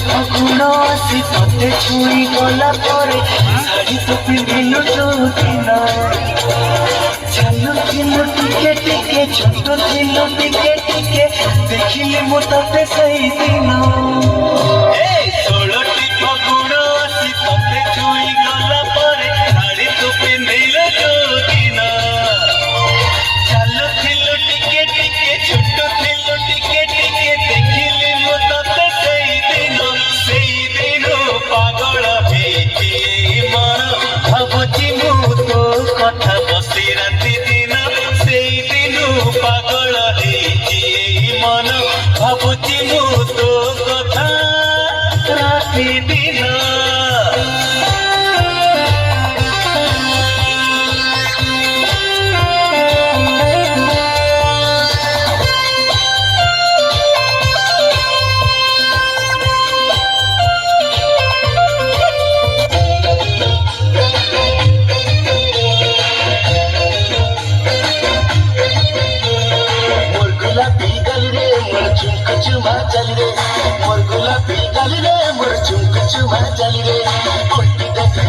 ফাগুন আসি ততে ছুঁই গলা পরে শাড়ি তো পিন্ধিলু দুদিন চালু ଥିଲୁ ଟିକେ ଟିକେ ଛୋଟ ଥିଲୁ ଟିକେ ଟିକେ ଦେଖିଲି ମୁଁ ତତେ ସେଇଦିନ ଷୋଳଟି ଫଗୁଣ ଆସି ତତେ ଛୁଇଁ ଗଲା ପରେ ଶାଢ଼ୀ ତୁ ପିନ୍ଧିଲୁ ଦୁଦିନ ଚାଲୁ ଥିଲୁ ଟିକେ ଟିକେ ଛୋଟ ଥିଲୁ ଟିକେ ଟିକେ ଦେଖିଲି ମୁଁ ତତେ ସେଇଦିନ ପାଗଳ ହେଇଛି ମନ ଭାବୁଛି ମୁଁ ତୋ କଥା ବସି ରାତି ଦିନ ସେଇଦିନ ପାଗଳ ହେଇଛି ମନ ଭାବୁଛି ମୁଁ ତୋ କଥା ରାତି ଦିନ चुमा चल रे मोर गुलाबी गाली रे मोर झुमक चुमा चल रे कोई देखे